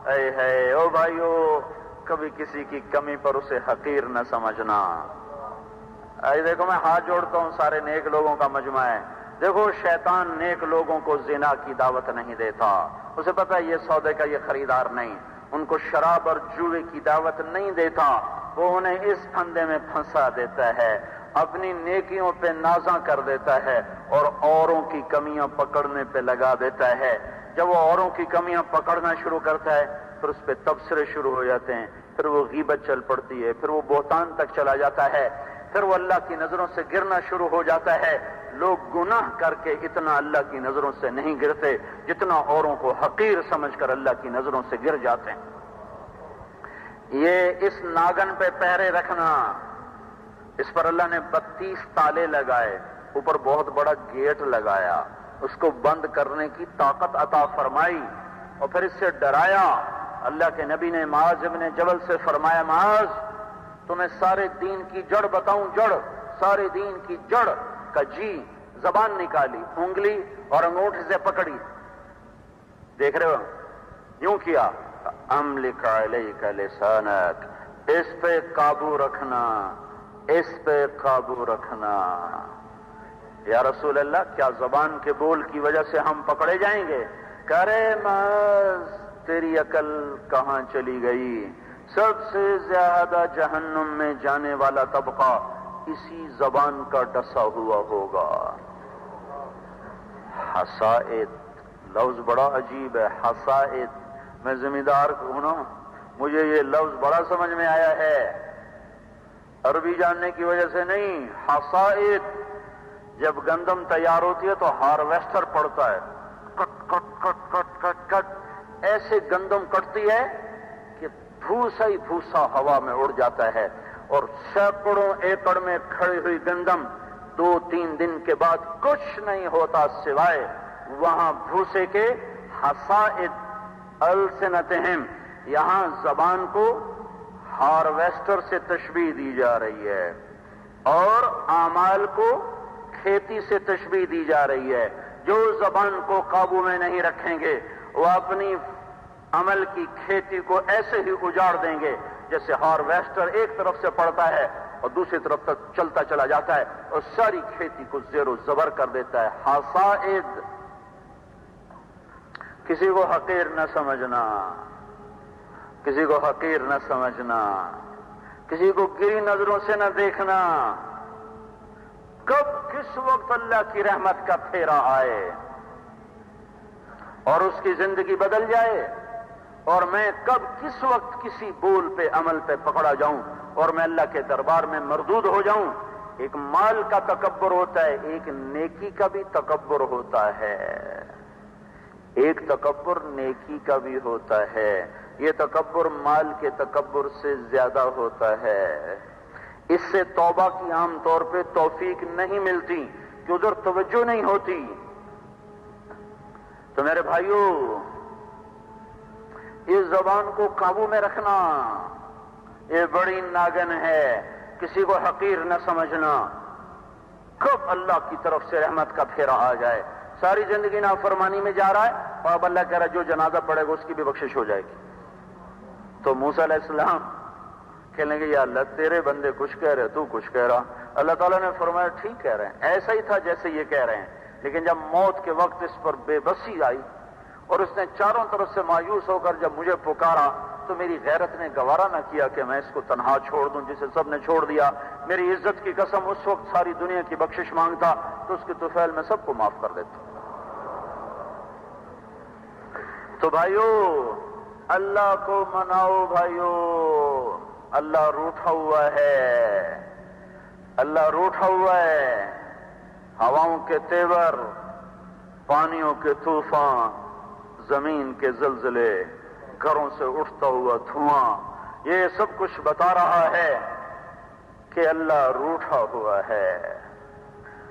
اے ہے او بھائیو، کبھی کسی کی کمی پر اسے حقیر نہ سمجھنا۔ دیکھو میں ہاتھ جوڑتا ہوں، سارے نیک لوگوں کا مجمع ہے۔ دیکھو شیطان نیک لوگوں کو زنا کی دعوت نہیں دیتا، اسے پتہ ہے یہ سودے کا یہ خریدار نہیں، ان کو شراب اور جوئے کی دعوت نہیں دیتا، وہ انہیں اس پھندے میں پھنسا دیتا ہے، اپنی نیکیوں پہ نازاں کر دیتا ہے اور اوروں کی کمیاں پکڑنے پہ لگا دیتا ہے۔ جب وہ اوروں کی کمیاں پکڑنا شروع کرتا ہے پھر اس پہ تبصرے شروع ہو جاتے ہیں، پھر وہ غیبت چل پڑتی ہے، پھر وہ بہتان تک چلا جاتا ہے، پھر وہ اللہ کی نظروں سے گرنا شروع ہو جاتا ہے۔ لوگ گناہ کر کے اتنا اللہ کی نظروں سے نہیں گرتے جتنا اوروں کو حقیر سمجھ کر اللہ کی نظروں سے گر جاتے ہیں۔ یہ اس ناگن پہ پہرے رکھنا، اس پر اللہ نے 32 تالے لگائے، اوپر بہت بڑا گیٹ لگایا، اس کو بند کرنے کی طاقت عطا فرمائی اور پھر اس سے ڈرایا۔ اللہ کے نبی نے معاذ ابن جبل سے فرمایا، معاذ تمہیں سارے دین کی جڑ بتاؤں؟ جڑ، سارے دین کی جڑ کا جی، زبان نکالی، انگلی اور انگوٹھے سے پکڑی، دیکھ رہے ہو یوں کیا، املک علیک لسانک، اس پہ قابو رکھنا، اس پہ قابو رکھنا۔ یا رسول اللہ کیا زبان کے بول کی وجہ سے ہم پکڑے جائیں گے؟ کرے معاذ تیری عقل کہاں چلی گئی؟ سب سے زیادہ جہنم میں جانے والا طبقہ اسی زبان کا ڈسا ہوا ہوگا۔ حسائد، لفظ بڑا عجیب ہے، حسائد۔ میں ذمہ دار ہوں نا، مجھے یہ لفظ بڑا سمجھ میں آیا ہے، عربی جاننے کی وجہ سے نہیں۔ حسائد، جب گندم تیار ہوتی ہے تو ہارویسٹر پڑتا ہے، کٹ کٹ کٹ کٹ کٹ کٹ، ایسے گندم کٹتی ہے کہ بھوسا ہی بھوسا ہوا میں اڑ جاتا ہے، اور سینکڑوں ایکڑ میں کھڑی ہوئی گندم 2-3 دن کے بعد کچھ نہیں ہوتا سوائے وہاں بھوسے کے۔ حسائد السنتہم، یہاں زبان کو ہارویسٹر سے تشبیہ دی جا رہی ہے اور اعمال کو کھیتی سے تشبیہ دی جا رہی ہے۔ جو زبان کو قابو میں نہیں رکھیں گے وہ اپنی عمل کی کھیتی کو ایسے ہی اجاڑ دیں گے جیسے ہارویسٹر ایک طرف سے پڑتا ہے اور دوسری طرف تک چلتا چلا جاتا ہے اور ساری کھیتی کو زیر و زبر کر دیتا ہے۔ حسائد، کسی کو حقیر نہ سمجھنا، کسی کو حقیر نہ سمجھنا، کسی کو گری نظروں سے نہ دیکھنا۔ کب کس وقت اللہ کی رحمت کا پھیرا آئے اور اس کی زندگی بدل جائے، اور میں کب کس وقت کسی بول پہ عمل پہ پکڑا جاؤں اور میں اللہ کے دربار میں مردود ہو جاؤں۔ ایک مال کا تکبر ہوتا ہے، ایک نیکی کا بھی تکبر ہوتا ہے، ایک تکبر نیکی کا بھی ہوتا ہے۔ یہ تکبر مال کے تکبر سے زیادہ ہوتا ہے، اس سے توبہ کی عام طور پہ توفیق نہیں ملتی کہ ادھر توجہ نہیں ہوتی۔ تو میرے بھائیوں، اس زبان کو قابو میں رکھنا یہ بڑی ناگن ہے، کسی کو حقیر نہ سمجھنا۔ کب اللہ کی طرف سے رحمت کا پھیرا آ جائے، ساری زندگی نافرمانی میں جا رہا ہے اور اب اللہ کہہ رہا ہے جو جنازہ پڑے گا اس کی بھی بخشش ہو جائے گی، تو موسیٰ علیہ السلام کہنے گے یا اللہ تیرے بندے کچھ کہہ رہے تو کچھ کہہ رہا۔ اللہ تعالیٰ نے فرمایا ٹھیک کہہ رہے ہیں، ایسا ہی تھا جیسے یہ کہہ رہے ہیں، لیکن جب موت کے وقت اس پر بے بسی آئی اور اس نے چاروں طرف سے مایوس ہو کر جب مجھے پکارا تو میری غیرت نے گوارا نہ کیا کہ میں اس کو تنہا چھوڑ دوں جسے سب نے چھوڑ دیا۔ میری عزت کی قسم اس وقت ساری دنیا کی بخشش مانگتا تو اس کے طفیل میں سب کو معاف کر دیتا۔ تو بھائیو، اللہ کو مناؤ بھائیو، اللہ روٹھا ہوا ہے، اللہ روٹھا ہوا ہے۔ ہواؤں کے تیور، پانیوں کے طوفان، زمین کے زلزلے، گھروں سے اٹھتا ہوا دھواں، یہ سب کچھ بتا رہا ہے کہ اللہ روٹھا ہوا ہے۔